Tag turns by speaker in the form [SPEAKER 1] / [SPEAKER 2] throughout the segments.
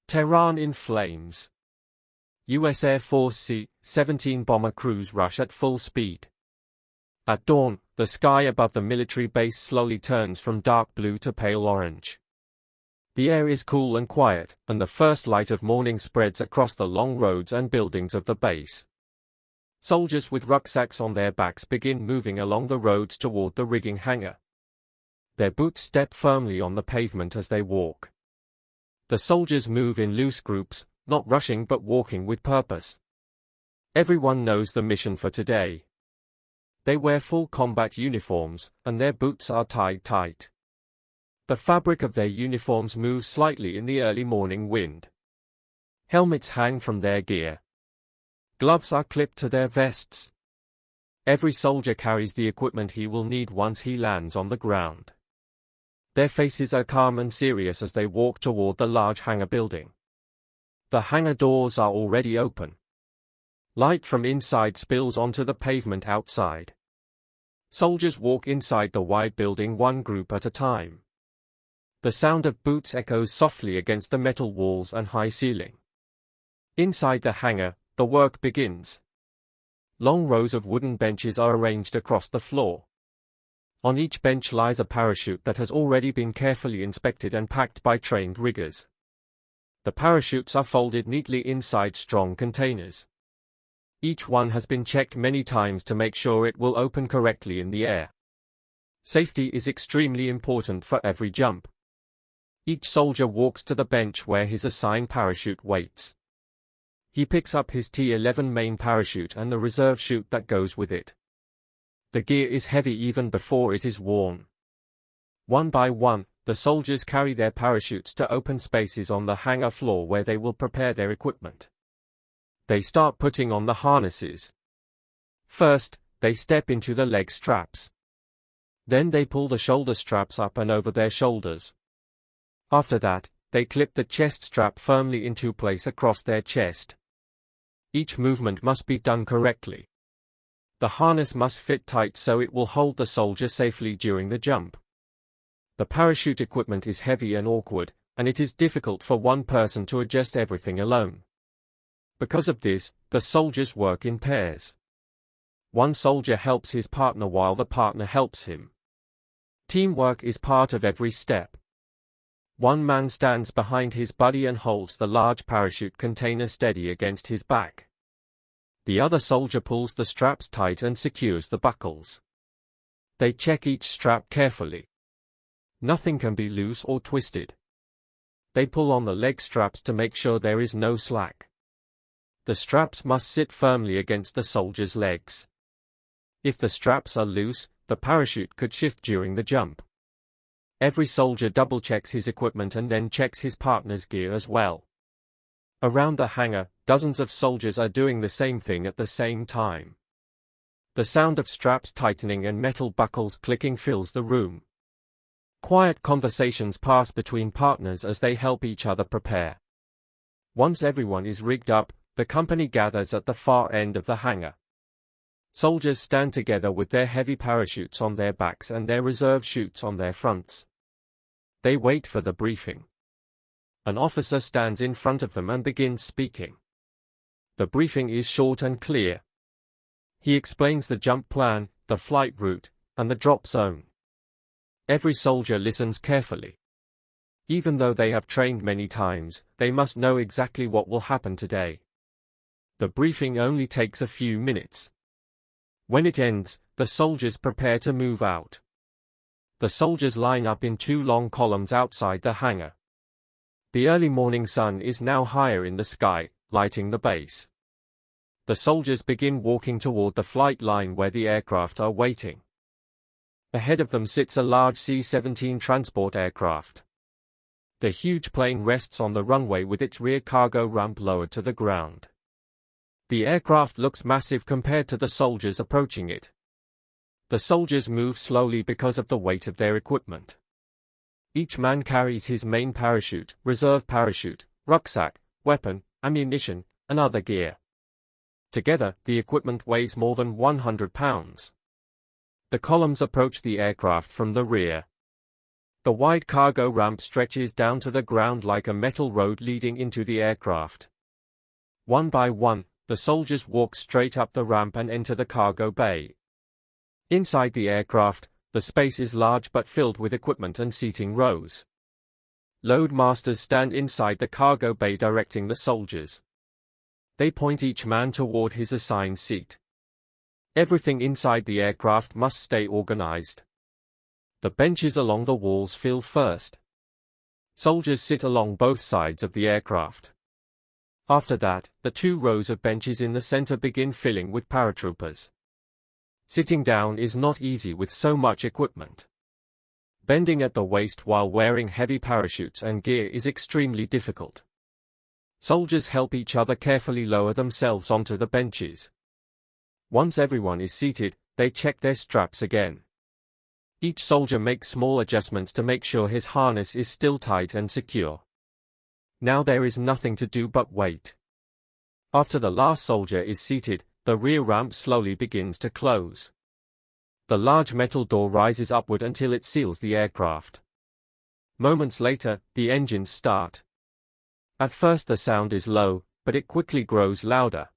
[SPEAKER 1] Tehran in flames. U.S. Air Force C-17 bomber crews rush at full speed. At dawn, the sky above the military base slowly turns from dark blue to pale orange. The air is cool and quiet, and the first light of morning spreads across the long roads and buildings of the base. Soldiers with rucksacks on their backs begin moving along the roads toward the rigging hangar. Their boots step firmly on the pavement as they walk. The soldiers move in loose groups, not rushing but walking with purpose. Everyone knows the mission for today. They wear full combat uniforms, and their boots are tied tight. The fabric of their uniforms moves slightly in the early morning wind. Helmets hang from their gear. Gloves are clipped to their vests. Every soldier carries the equipment he will need once he lands on the ground. Their faces are calm and serious as they walk toward the large hangar building. The hangar doors are already open. Light from inside spills onto the pavement outside. Soldiers walk inside the wide building one group at a time. The sound of boots echoes softly against the metal walls and high ceiling. Inside the hangar, the work begins. Long rows of wooden benches are arranged across the floor. On each bench lies a parachute that has already been carefully inspected and packed by trained riggers. The parachutes are folded neatly inside strong containers. Each one has been checked many times to make sure it will open correctly in the air. Safety is extremely important for every jump. Each soldier walks to the bench where his assigned parachute waits. He picks up his T-11 main parachute and the reserve chute that goes with it. The gear is heavy even before it is worn. One by one, the soldiers carry their parachutes to open spaces on the hangar floor where they will prepare their equipment. They start putting on the harnesses. First, they step into the leg straps. Then they pull the shoulder straps up and over their shoulders. After that, they clip the chest strap firmly into place across their chest. Each movement must be done correctly. The harness must fit tight so it will hold the soldier safely during the jump. The parachute equipment is heavy and awkward, and it is difficult for one person to adjust everything alone. Because of this, the soldiers work in pairs. One soldier helps his partner while the partner helps him. Teamwork is part of every step. One man stands behind his buddy and holds the large parachute container steady against his back. The other soldier pulls the straps tight and secures the buckles. They check each strap carefully. Nothing can be loose or twisted. They pull on the leg straps to make sure there is no slack. The straps must sit firmly against the soldier's legs. If the straps are loose, the parachute could shift during the jump. Every soldier double-checks his equipment and then checks his partner's gear as well. Around the hangar, dozens of soldiers are doing the same thing at the same time. The sound of straps tightening and metal buckles clicking fills the room. Quiet conversations pass between partners as they help each other prepare. Once everyone is rigged up, the company gathers at the far end of the hangar. Soldiers stand together with their heavy parachutes on their backs and their reserve chutes on their fronts. They wait for the briefing. An officer stands in front of them and begins speaking. The briefing is short and clear. He explains the jump plan, the flight route, and the drop zone. Every soldier listens carefully. Even though they have trained many times, they must know exactly what will happen today. The briefing only takes a few minutes. When it ends, the soldiers prepare to move out. The soldiers line up in two long columns outside the hangar. The early morning sun is now higher in the sky, lighting the base. The soldiers begin walking toward the flight line where the aircraft are waiting. Ahead of them sits a large C-17 transport aircraft. The huge plane rests on the runway with its rear cargo ramp lowered to the ground. The aircraft looks massive compared to the soldiers approaching it. The soldiers move slowly because of the weight of their equipment. Each man carries his main parachute, reserve parachute, rucksack, weapon, ammunition, and other gear. Together, the equipment weighs more than 100 pounds. The columns approach the aircraft from the rear. The wide cargo ramp stretches down to the ground like a metal road leading into the aircraft. One by one, the soldiers walk straight up the ramp and enter the cargo bay. Inside the aircraft, the space is large but filled with equipment and seating rows. Load masters stand inside the cargo bay directing the soldiers. They point each man toward his assigned seat. Everything inside the aircraft must stay organized. The benches along the walls fill first. Soldiers sit along both sides of the aircraft. After that, the 2 rows of benches in the center begin filling with paratroopers. Sitting down is not easy with so much equipment. Bending at the waist while wearing heavy parachutes and gear is extremely difficult. Soldiers help each other carefully lower themselves onto the benches. Once everyone is seated, they check their straps again. Each soldier makes small adjustments to make sure his harness is still tight and secure. Now there is nothing to do but wait. After the last soldier is seated, the rear ramp slowly begins to close. The large metal door rises upward until it seals the aircraft. Moments later, the engines start. At first the sound is low, but it quickly grows louder.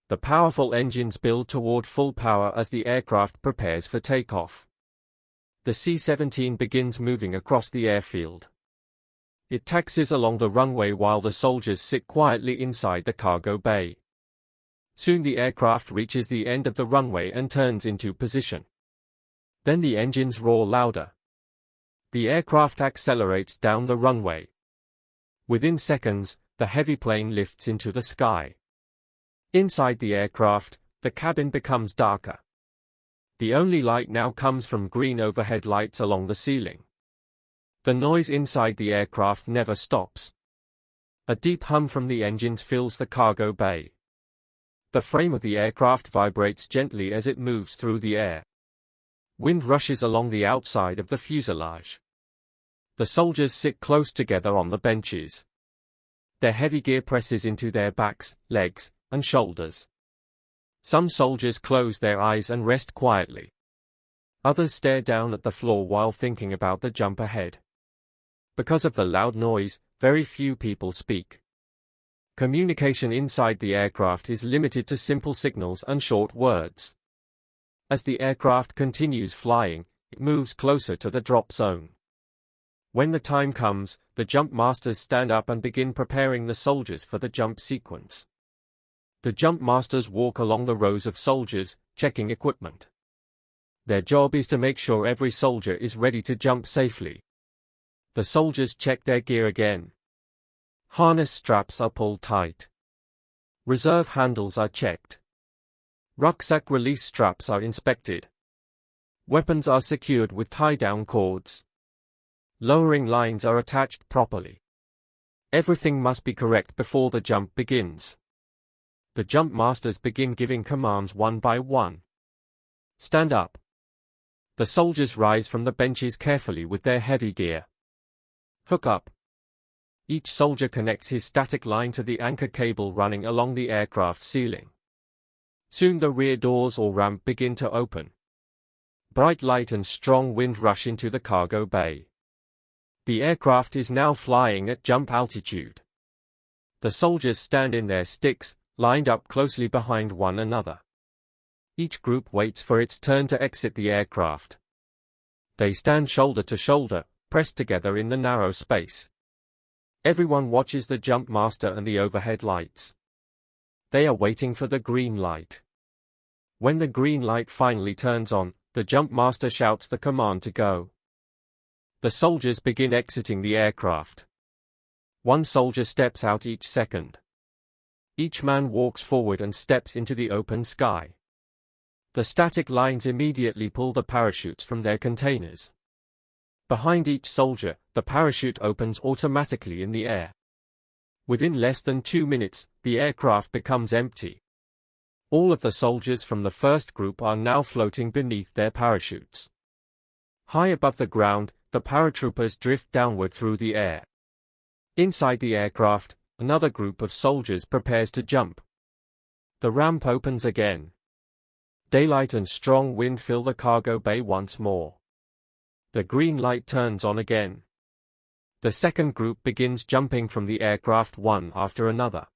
[SPEAKER 1] The powerful engines build toward full power as the aircraft prepares for takeoff. The C-17 begins moving across the airfield. It taxis along the runway while the soldiers sit quietly inside the cargo bay. Soon the aircraft reaches the end of the runway and turns into position. Then the engines roar louder. The aircraft accelerates down the runway. Within seconds, the heavy plane lifts into the sky. Inside the aircraft, the cabin becomes darker. The only light now comes from green overhead lights along the ceiling. The noise inside the aircraft never stops. A deep hum from the engines fills the cargo bay. The frame of the aircraft vibrates gently as it moves through the air. Wind rushes along the outside of the fuselage. The soldiers sit close together on the benches. Their heavy gear presses into their backs, legs, and shoulders. Some soldiers close their eyes and rest quietly. Others stare down at the floor while thinking about the jump ahead. Because of the loud noise, very few people speak. Communication inside the aircraft is limited to simple signals and short words. As the aircraft continues flying, it moves closer to the drop zone. When the time comes, the jump masters stand up and begin preparing the soldiers for the jump sequence. The jump masters walk along the rows of soldiers, checking equipment. Their job is to make sure every soldier is ready to jump safely. The soldiers check their gear again. Harness straps are pulled tight. Reserve handles are checked. Rucksack release straps are inspected. Weapons are secured with tie-down cords. Lowering lines are attached properly. Everything must be correct before the jump begins. The jump masters begin giving commands one by one. Stand up. The soldiers rise from the benches carefully with their heavy gear. Hook up. Each soldier connects his static line to the anchor cable running along the aircraft ceiling. Soon the rear doors or ramp begin to open. Bright light and strong wind rush into the cargo bay. The aircraft is now flying at jump altitude. The soldiers stand in their sticks, lined up closely behind one another. Each group waits for its turn to exit the aircraft. They stand shoulder to shoulder, pressed together in the narrow space. Everyone watches the jump master and the overhead lights. They are waiting for the green light. When the green light finally turns on, the jump master shouts the command to go. The soldiers begin exiting the aircraft. One soldier steps out each second. Each man walks forward and steps into the open sky. The static lines immediately pull the parachutes from their containers. Behind each soldier, the parachute opens automatically in the air. Within less than 2 minutes, the aircraft becomes empty. All of the soldiers from the first group are now floating beneath their parachutes. High above the ground, the paratroopers drift downward through the air. Inside the aircraft, another group of soldiers prepares to jump. The ramp opens again. Daylight and strong wind fill the cargo bay once more. The green light turns on again. The second group begins jumping from the aircraft one after another.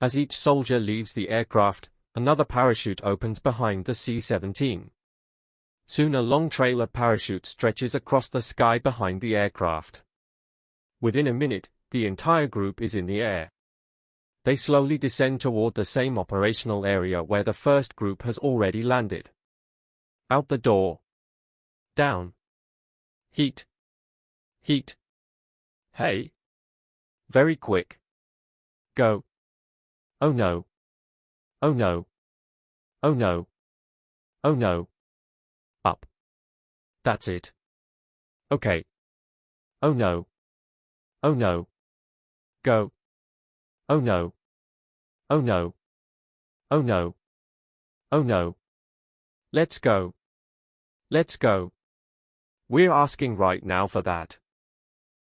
[SPEAKER 1] As each soldier leaves the aircraft, another parachute opens behind the C-17. Soon a long trail of parachutes stretches across the sky behind the aircraft. Within a minute, the entire group is in the air. They slowly descend toward the same operational area where the first group has already landed. Out the door. Down. Heat. Heat. Hey. Very quick. Go. Oh no. Oh no. Oh no. Oh no. Up. That's it. Okay. Oh no. Oh no. Go. Oh no. Oh no. Oh no. Oh no. Let's go. Let's go. We're asking right now for that.